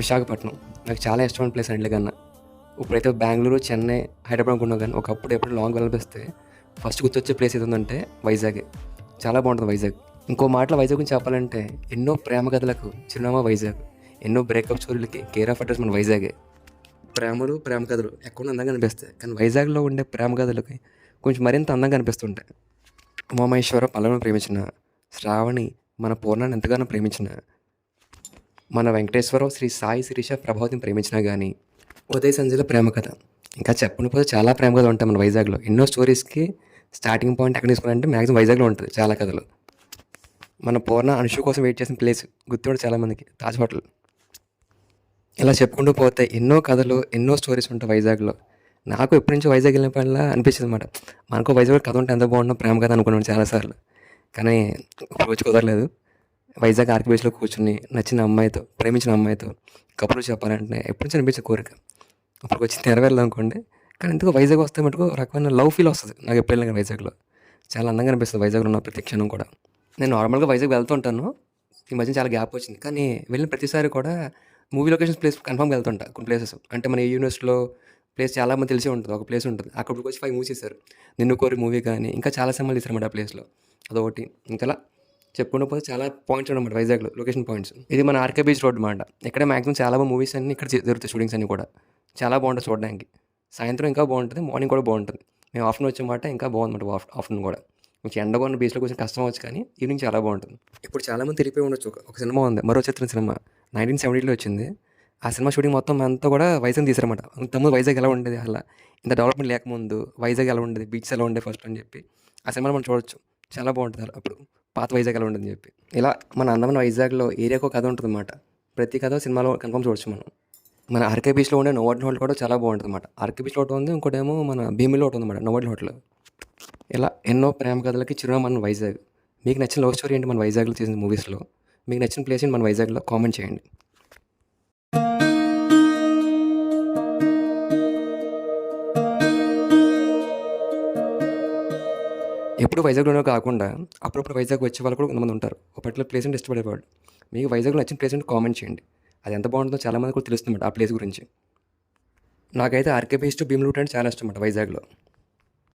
విశాఖపట్నం నాకు చాలా ఇష్టమైన ప్లేస్ అన్నిటికన్నా. ఇప్పుడైతే బెంగళూరు, చెన్నై, హైదరాబాద్ అనుకున్నాను కానీ ఒకప్పుడు ఎప్పుడు లాంగ్ వెళ్ళనిపిస్తే ఫస్ట్ గుర్తొచ్చే ప్లేస్ ఏది ఉందంటే వైజాగే. చాలా బాగుంటుంది వైజాగ్. ఇంకో మాటలో వైజాగ్ గురించి చెప్పాలంటే ఎన్నో ప్రేమ కథలకు చిరునామా వైజాగ్, ఎన్నో బ్రేకప్ స్టోరీలకి కేర్ ఆఫ్ అడ్రస్ మన వైజాగే. ప్రేమలు, ప్రేమ కథలు ఎక్కడ అందంగా అనిపిస్తాయి, కానీ వైజాగ్లో ఉండే ప్రేమ కథలకి కొంచెం మరింత అందంగా అనిపిస్తుంటాయి. ఉమామహేశ్వర పల్లవిని ప్రేమించిన, శ్రావణి మన పూర్ణాన్ని ఎంతగానో ప్రేమించిన, మన వెంకటేశ్వరరావు శ్రీ సాయి శిరీష ప్రభావతిని ప్రేమించినా కానీ, ఉదయ్ సంజయ్ల ప్రేమ కథ, ఇంకా చెప్పకపోతే చాలా ప్రేమ కథలు ఉంటాయి మన వైజాగ్లో. ఎన్నో స్టోరీస్కి స్టార్టింగ్ పాయింట్ ఎక్కడ తీసుకోవాలంటే మ్యాక్సిమం వైజాగ్లో ఉంటుంది చాలా కథలు. మన పూర్ణ అనుషు కోసం వెయిట్ చేసిన ప్లేస్ గుర్తుండే చాలామందికి తాజ్ హోటల్. ఇలా చెప్పుకుంటూ పోతే ఎన్నో కథలు, ఎన్నో స్టోరీస్ ఉంటాయి వైజాగ్లో. నాకు ఎప్పటి నుంచో వైజాగ్ వెళ్ళిన పనిలా అనిపించింది అనమాట. మనకు వైజాగ్ కథ ఉంటే ఎంత బాగుంటుందో ప్రేమ కథ అనుకున్నాను చాలాసార్లు, కానీ రోజు కుదరలేదు. వైజాగ్ ఆర్కే బీచ్లో కూర్చుని నచ్చిన అమ్మాయితో, ప్రేమించిన అమ్మాయితో కబుర్లు చెప్పాలంటే ఎప్పటి నుంచి అనిపించే కోరిక. అప్పటికి వచ్చి నెరవేరలేదు అనుకోండి, కానీ ఎందుకో వైజాగ్ వస్తే మటుకు రకమైన లవ్ ఫీల్ వస్తుంది నాకు ఎప్పుడు వెళ్ళిన వైజాగ్లో. చాలా అందంగా అనిపిస్తుంది వైజాగ్లో ఉన్న ప్రతి క్షణం కూడా. నేను నార్మల్గా వైజాగ్ వెళ్తుంటాను, ఈ మధ్య చాలా గ్యాప్ వచ్చింది, కానీ వెళ్ళిన ప్రతిసారి కూడా మూవీ లొకేషన్స్ ప్లేస్ కన్ఫర్మ్గా వెళ్తుంటా. కొన్ని ప్లేసెస్ అంటే మన యూనివర్సిటీలో ప్లేస్ చాలామంది తెలిసే ఉంటుంది, ఒక ప్లేస్ ఉంటుంది అక్కడికి వచ్చి 5 మూవీస్ తీశారు. నిన్ను కోరి మూవీ కానీ ఇంకా చాలా సినిమాలు తీశారన్నమాట ఆ ప్లేస్లో, అదొకటి. ఇంకా చెప్పుకుంటూ పోతే చాలా పాయింట్స్ అనమాట వైజాగ్లో, లొకేషన్ పాయింట్స్. ఇది మన ఆర్కే బీచ్ రోడ్ అనమాట. ఇక్కడ మ్యాక్సిమం చాలా మూవీస్ అన్నీ ఇక్కడ జరుగుతాయి, షూటింగ్స్ అన్నీ కూడా చాలా బాగుంటుంది చూడడానికి. సాయంత్రం ఇంకా బాగుంటుంది, మార్నింగ్ కూడా బాగుంటుంది. మేము ఆఫ్టర్నూన్ వచ్చామాట ఇంకా బాగుందన్నమాట. ఆఫ్టర్నూన్ కూడా కొంచెం ఎండగా ఉన్న బీచ్లో కొంచెం కష్టం అవచ్చు, కానీ ఈవినింగ్ చాలా బాగుంటుంది. ఇప్పుడు చాలామంది తిరిగిపోయి ఉండొచ్చు. ఒక సినిమా ఉంది, మరో చిత్రం సినిమా 1970లో వచ్చింది. ఆ సినిమా షూటింగ్ మొత్తం అంతా కూడా వైజాగ్ తీశారన్నమాట. ఇంతకుముందు వైజాగ్ ఎలా ఉండేది, అలా ఇంత డెవలప్మెంట్ లేకముందు వైజాగ్ ఎలా ఉండేది, బీచ్ ఎలా ఉండేది ఫస్ట్ అని చెప్పి ఆ సినిమాలో మనం చూడొచ్చు. చాలా బాగుంటుంది అలా అప్పుడు పాత వైజాగ్ ఎలా ఉంటుందని చెప్పి. ఇలా మన అందమైన వైజాగ్లో ఏరియాకు ఒక కథ ఉంటుంది అన్నమాట. ప్రతి కథ సినిమాలో కన్ఫర్మ్ చూడొచ్చు మనం. మన ఆర్కే బీచ్లో ఉండే నోవాటిల్ హోటల్ కూడా చాలా బాగుంటుంది అన్నమాట. ఆర్కే బీచ్లో ఒకటి ఉంది, ఇంకోటేమో మన భీమిలో ఒకటి ఉందన్నమాట నోవాటిల్ హోటల్. ఇలా ఎన్నో ప్రేమ కథలకి చిరునామా మన వైజాగ్. మీకు నచ్చిన లవ్ స్టోరీ ఏంటి మన వైజాగ్లో చేసిన మూవీస్లో? మీకు నచ్చిన ప్లేస్ ఏంటి మన వైజాగ్లో? కామెంట్ చేయండి. ఎప్పుడు వైజాగ్లోనే కాకుండా అప్పుడప్పుడు వైజాగ్ వచ్చే వాళ్ళు కూడా కొంతమంది ఉంటారు, ఒక పర్టికులర్ ప్లేస్ అంటే ఇష్టపడేవాళ్ళు. మీకు వైజాగ్లో నచ్చిన ప్లేస్ అంటే కామెంట్ చేయండి. అది ఎంత బాగుంటుందో చాలామంది కూడా తెలుస్తుంది ఆ ప్లేస్ గురించి. నాకైతే RK beach to Bheemili route అంటే చాలా ఇష్టం అన్నమాట వైజాగ్లో.